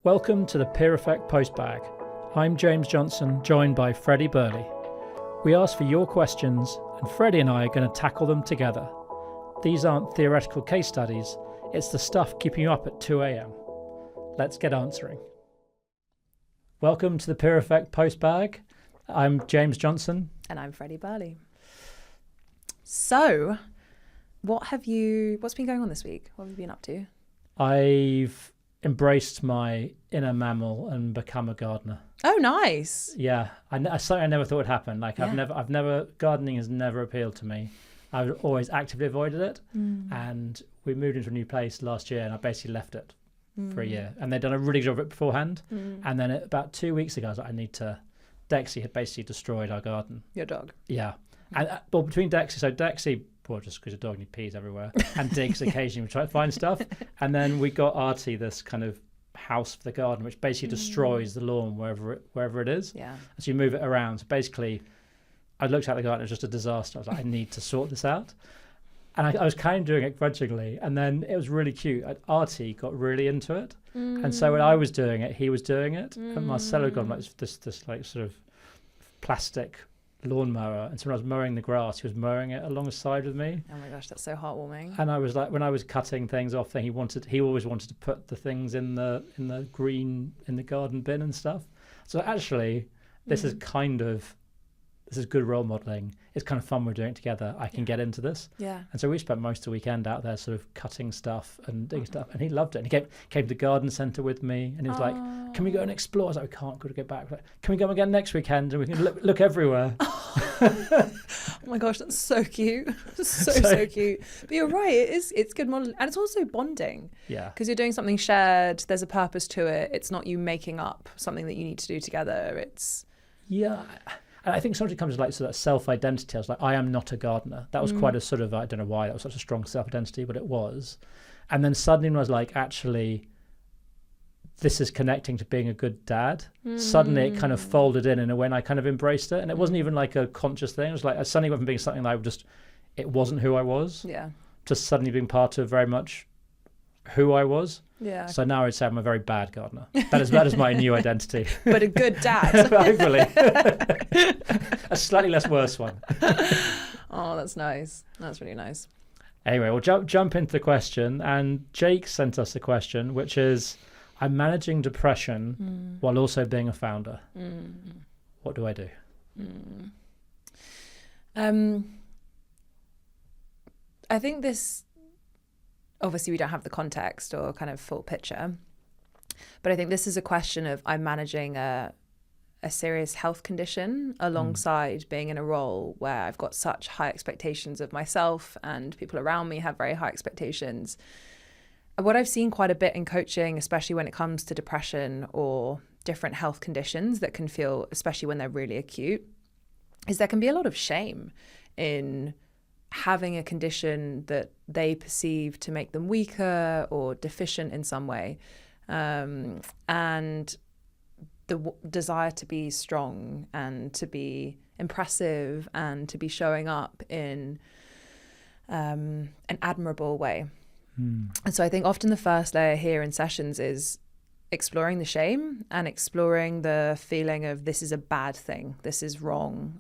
Welcome to the Peer Effect Postbag. I'm James Johnson, joined by Freddie Birley. We ask for your questions, and Freddie and I are going to tackle them together. These aren't theoretical case studies, it's the stuff keeping you up at 2 a.m. Let's get answering. Welcome to the Peer Effect Postbag. I'm James Johnson. And I'm Freddie Birley. So, what's been going on this week? What have you been up to? I've embraced my inner mammal and become a gardener. Oh, nice. Yeah, something I never thought would happen. Gardening has never appealed to me. I've always actively avoided it. And we moved into a new place last year and I basically left it for a year. And they'd done a really good job of it beforehand. And then about 2 weeks ago, I was like, Dexy had basically destroyed our garden. Your dog. Yeah. And between Dexy, well, just because your dog needs peas everywhere, and Diggs occasionally we try to find stuff. And then we got Artie this kind of house for the garden, which basically destroys the lawn wherever it is. Yeah. As you move it around. So basically, I looked at the garden, it was just a disaster. I was like, I need to sort this out. And I was kind of doing it grudgingly. And then it was really cute. Artie got really into it. And so when I was doing it, he was doing it. And Marcelo got like this like sort of plastic lawnmower, and so when I was mowing the grass, he was mowing it alongside with me. Oh my gosh, that's so heartwarming. And I was like, when I was cutting things off, he always wanted to put the things in the garden bin and stuff. So actually, this is good role modeling. It's kind of fun we're doing it together. I can get into this. Yeah. And so we spent most of the weekend out there sort of cutting stuff and doing stuff, and he loved it. And he came to the garden centre with me, and he was like, can we go and explore? I was like, we can't go to get back. Like, can we go again next weekend and we can look everywhere? Oh my gosh, that's so cute. So cute. But you're right, it's good modeling, and it's also bonding. Yeah. Because you're doing something shared, there's a purpose to it. It's not you making up something that you need to do together. Yeah. And I think sometimes it comes to like sort of self-identity. I was like, I am not a gardener. That was quite a sort of, I don't know why that was such a strong self-identity, but it was. And then suddenly when I was like, actually, this is connecting to being a good dad. Suddenly it kind of folded in a way, and I kind of embraced it. And it wasn't even like a conscious thing. It was like, I suddenly went from being something that it wasn't who I was. Yeah. To suddenly being part of very much who I was. Yeah. So now I'd say I'm a very bad gardener. That is my new identity. But a good dad. Hopefully. A slightly less worse one. Oh, that's nice. That's really nice. Anyway, we'll jump into the question. And Jake sent us a question, which is, I'm managing depression while also being a founder. What do I do? I think this... Obviously, we don't have the context or kind of full picture, but I think this is a question of I'm managing a serious health condition alongside being in a role where I've got such high expectations of myself, and people around me have very high expectations. What I've seen quite a bit in coaching, especially when it comes to depression or different health conditions that can feel, especially when they're really acute, is there can be a lot of shame in having a condition that they perceive to make them weaker or deficient in some way, and the desire to be strong and to be impressive and to be showing up in an admirable way. And so I think often the first layer here in sessions is exploring the shame and exploring the feeling of this is a bad thing, this is wrong.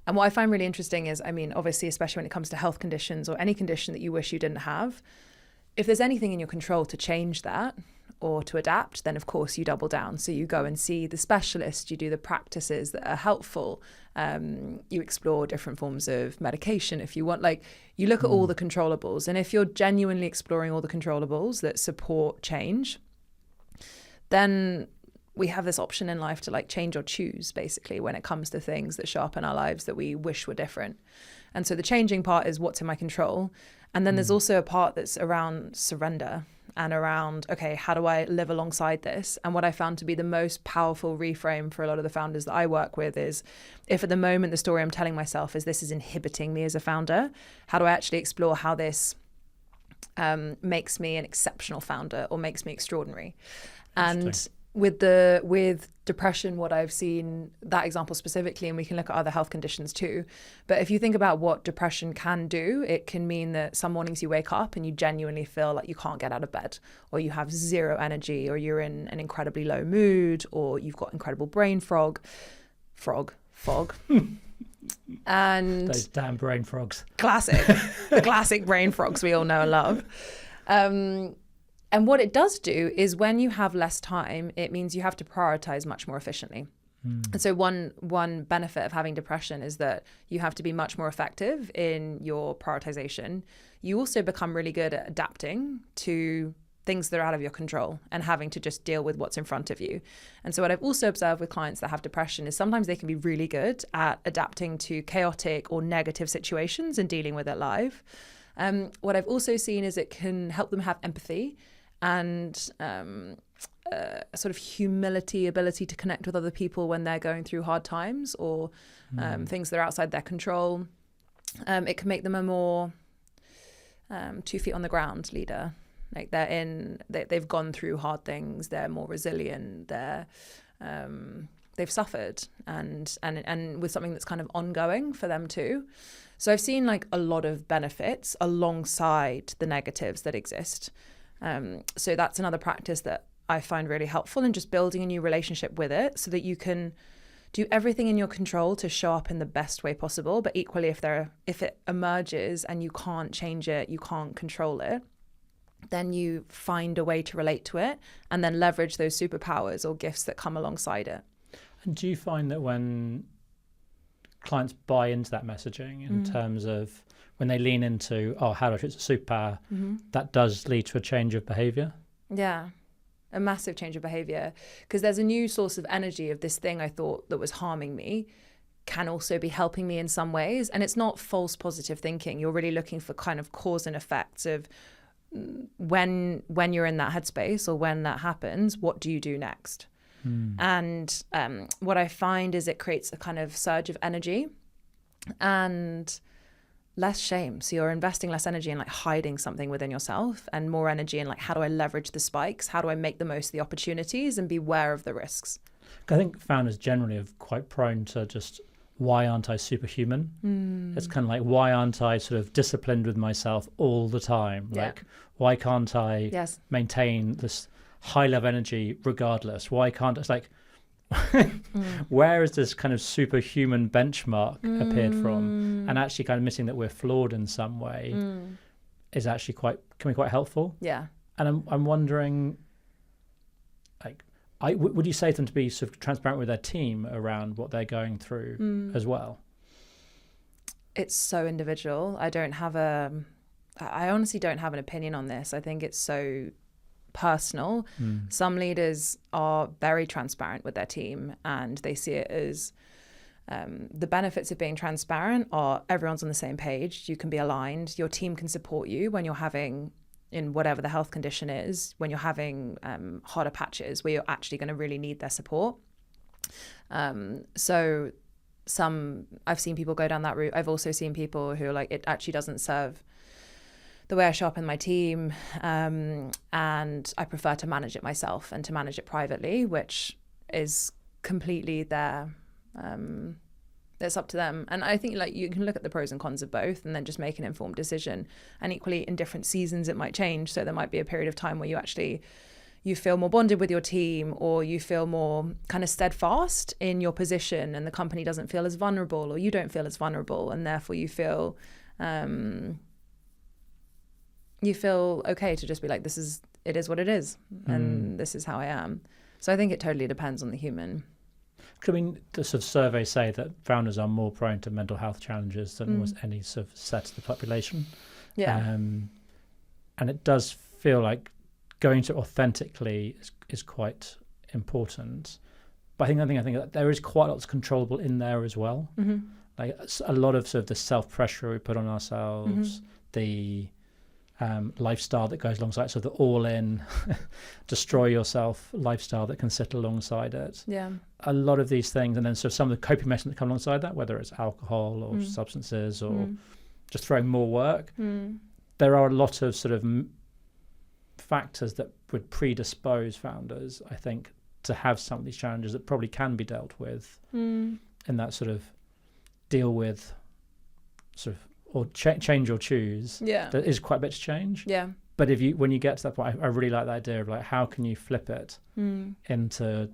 And what I find really interesting is, I mean, obviously, especially when it comes to health conditions or any condition that you wish you didn't have, if there's anything in your control to change that or to adapt, then of course you double down. So you go and see the specialist, you do the practices that are helpful. You explore different forms of medication if you want. Like, you look at all the controllables. And if you're genuinely exploring all the controllables that support change, then we have this option in life to like change or choose, basically, when it comes to things that show up in our lives that we wish were different. And so the changing part is what's in my control. And then there's also a part that's around surrender and around, okay, how do I live alongside this? And what I found to be the most powerful reframe for a lot of the founders that I work with is, if at the moment the story I'm telling myself is this is inhibiting me as a founder, how do I actually explore how this makes me an exceptional founder or makes me extraordinary? And with depression, what I've seen, that example specifically, and we can look at other health conditions too, but if you think about what depression can do, it can mean that some mornings you wake up and you genuinely feel like you can't get out of bed, or you have zero energy, or you're in an incredibly low mood, or you've got incredible brain fog. And those damn brain frogs. Classic brain frogs we all know and love. And what it does do is when you have less time, it means you have to prioritize much more efficiently. And so one benefit of having depression is that you have to be much more effective in your prioritization. You also become really good at adapting to things that are out of your control and having to just deal with what's in front of you. And so what I've also observed with clients that have depression is sometimes they can be really good at adapting to chaotic or negative situations and dealing with it live. What I've also seen is it can help them have empathy and a sort of humility, ability to connect with other people when they're going through hard times or things that are outside their control. It can make them a more 2 feet on the ground leader. Like they've gone through hard things. They're more resilient. They've suffered and with something that's kind of ongoing for them too. So I've seen like a lot of benefits alongside the negatives that exist. So that's another practice that I find really helpful in just building a new relationship with it so that you can do everything in your control to show up in the best way possible. But equally, if it emerges and you can't change it, you can't control it, then you find a way to relate to it and then leverage those superpowers or gifts that come alongside it. And do you find that when clients buy into that messaging in terms of when they lean into, how do I choose a superpower, that does lead to a change of behaviour? Yeah, a massive change of behaviour, because there's a new source of energy of this thing I thought that was harming me can also be helping me in some ways. And it's not false positive thinking. You're really looking for kind of cause and effects of when you're in that headspace or when that happens, what do you do next? And what I find is it creates a kind of surge of energy and less shame. So you're investing less energy in like hiding something within yourself and more energy in like, how do I leverage the spikes? How do I make the most of the opportunities and be aware of the risks? I think founders generally are quite prone to just, why aren't I superhuman? It's kind of like, why aren't I sort of disciplined with myself all the time? Like, why can't I maintain this high level energy regardless? Why can't it's like, where is this kind of superhuman benchmark appeared from? And actually kind of missing that we're flawed in some way is actually can be quite helpful. Yeah. And I'm wondering, like, would you say to them to be sort of transparent with their team around what they're going through as well? It's so individual. I honestly don't have an opinion on this. I think it's so personal. Some leaders are very transparent with their team and they see it as the benefits of being transparent are everyone's on the same page. You can be aligned. Your team can support you when you're having, in whatever the health condition is, when you're having harder patches where you're actually going to really need their support. So I've seen people go down that route. I've also seen people who are like, it actually doesn't serve the way I show up in my team, and I prefer to manage it myself and to manage it privately, which is completely it's up to them. And I think like you can look at the pros and cons of both and then just make an informed decision. And equally in different seasons it might change. So there might be a period of time where you feel more bonded with your team, or you feel more kind of steadfast in your position and the company doesn't feel as vulnerable, or you don't feel as vulnerable, and therefore you feel okay to just be like, it is what it is, and this is how I am. So I think it totally depends on the human. I mean, the sort of surveys say that founders are more prone to mental health challenges than almost any sort of set of the population. Yeah. And it does feel like going to authentically is quite important. But I think that there is quite a lot that's controllable in there as well. Like a lot of sort of the self-pressure we put on ourselves, the lifestyle that goes alongside, so the all-in destroy yourself lifestyle that can sit alongside it. Yeah, a lot of these things, and then sort of some of the coping mechanisms that come alongside that, whether it's alcohol or substances or just throwing more work. There are a lot of sort of factors that would predispose founders, I think, to have some of these challenges that probably can be dealt with in that sort of deal with sort of or change or choose. Yeah, there is quite a bit to change. Yeah, but when you get to that point, I really like the idea of like how can you flip it into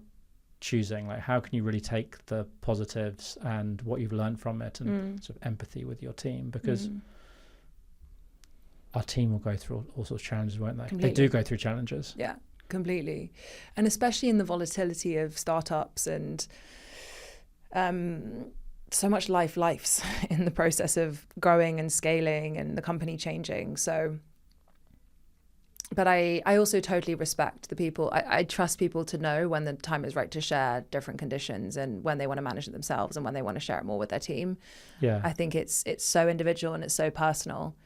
choosing, like how can you really take the positives and what you've learned from it and sort of empathy with your team, because our team will go through all sorts of challenges, won't they? Completely. They do go through challenges. Yeah, completely. And especially in the volatility of startups and so much life's in the process of growing and scaling and the company changing. So, but I also totally respect the people. I trust people to know when the time is right to share different conditions and when they want to manage it themselves and when they want to share it more with their team. Yeah. I think it's so individual and it's so personal.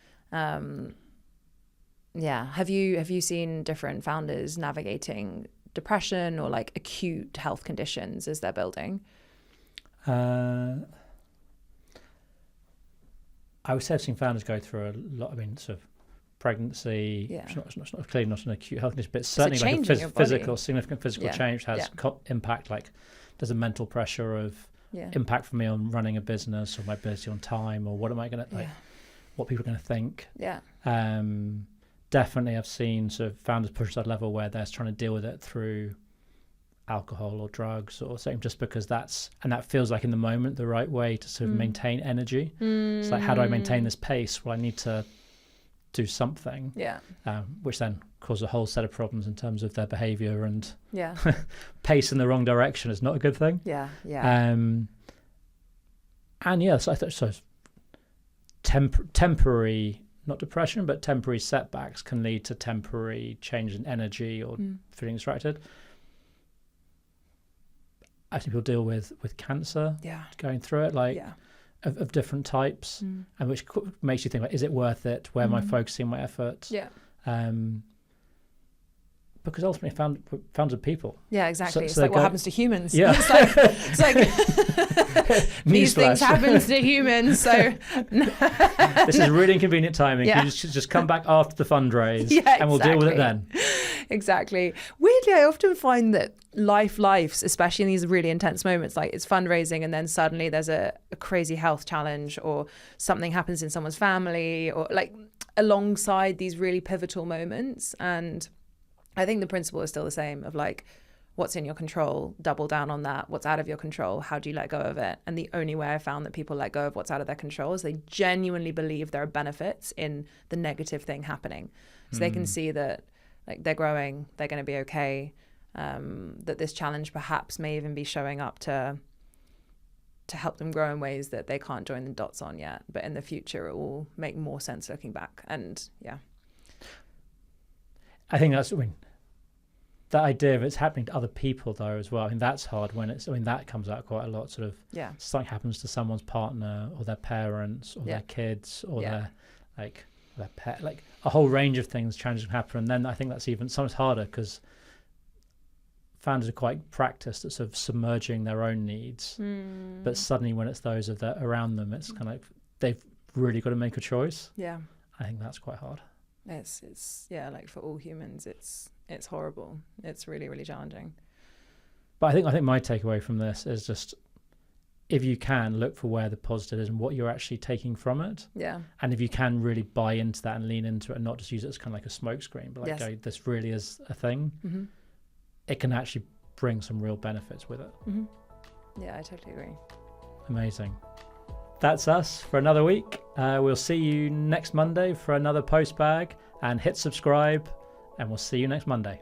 Yeah. Have you seen different founders navigating depression or like acute health conditions as they're building? I would say I've seen founders go through a lot. I mean, sort of pregnancy. Yeah. It's not clearly not an acute health condition, but it's certainly like a significant physical change has impact. Like there's a mental pressure of impact for me on running a business or my ability on time or what am I going to what people are going to think. Yeah. Definitely, I've seen sort of founders push that level where they're trying to deal with it through alcohol or drugs or something, just because that feels like in the moment the right way to sort of maintain energy. It's like, how do I maintain this pace? Well, I need to do something. Yeah. Which then causes a whole set of problems in terms of their behaviour and yeah. pace in the wrong direction is not a good thing. Yeah. Yeah. And yeah, so I thought temporary, not depression, but temporary setbacks can lead to temporary change in energy or feeling distracted. I think people deal with cancer, going through it, like of different types, and which makes you think, like, is it worth it? Where am I focusing my effort? Yeah. Because ultimately, founders are people. Yeah, exactly. So it's like what happens to humans. Yeah. It's like these things happen to humans. So this is really inconvenient timing. Yeah. You just come back after the fundraise, and we'll deal with it then. Exactly. Weirdly, I often find that life's, especially in these really intense moments, like it's fundraising and then suddenly there's a crazy health challenge or something happens in someone's family or like alongside these really pivotal moments. And I think the principle is still the same of like, what's in your control, double down on that. What's out of your control, how do you let go of it? And the only way I found that people let go of what's out of their control is they genuinely believe there are benefits in the negative thing happening. So they can see that like they're growing, they're going to be okay, that this challenge perhaps may even be showing up to help them grow in ways that they can't join the dots on yet. But in the future, it will make more sense looking back. And yeah. I think that's, that idea of it's happening to other people though as well. I mean, that's hard when that comes out quite a lot, sort of something happens to someone's partner or their parents or their kids or their pet, like a whole range of things, challenges happen. And then I think that's even so much harder because founders are quite practiced at sort of submerging their own needs. But suddenly when it's those of that around them, it's kind of like they've really got to make a choice. Yeah. I think that's quite hard. It's like for all humans, it's horrible. It's really, really challenging. But I think my takeaway from this is just, if you can, look for where the positive is and what you're actually taking from it. Yeah. And if you can really buy into that and lean into it and not just use it as kind of like a smokescreen, but like go, this really is a thing, it can actually bring some real benefits with it. Yeah, I totally agree. Amazing. That's us for another week. We'll see you next Monday for another Postbag, and hit subscribe, and we'll see you next Monday.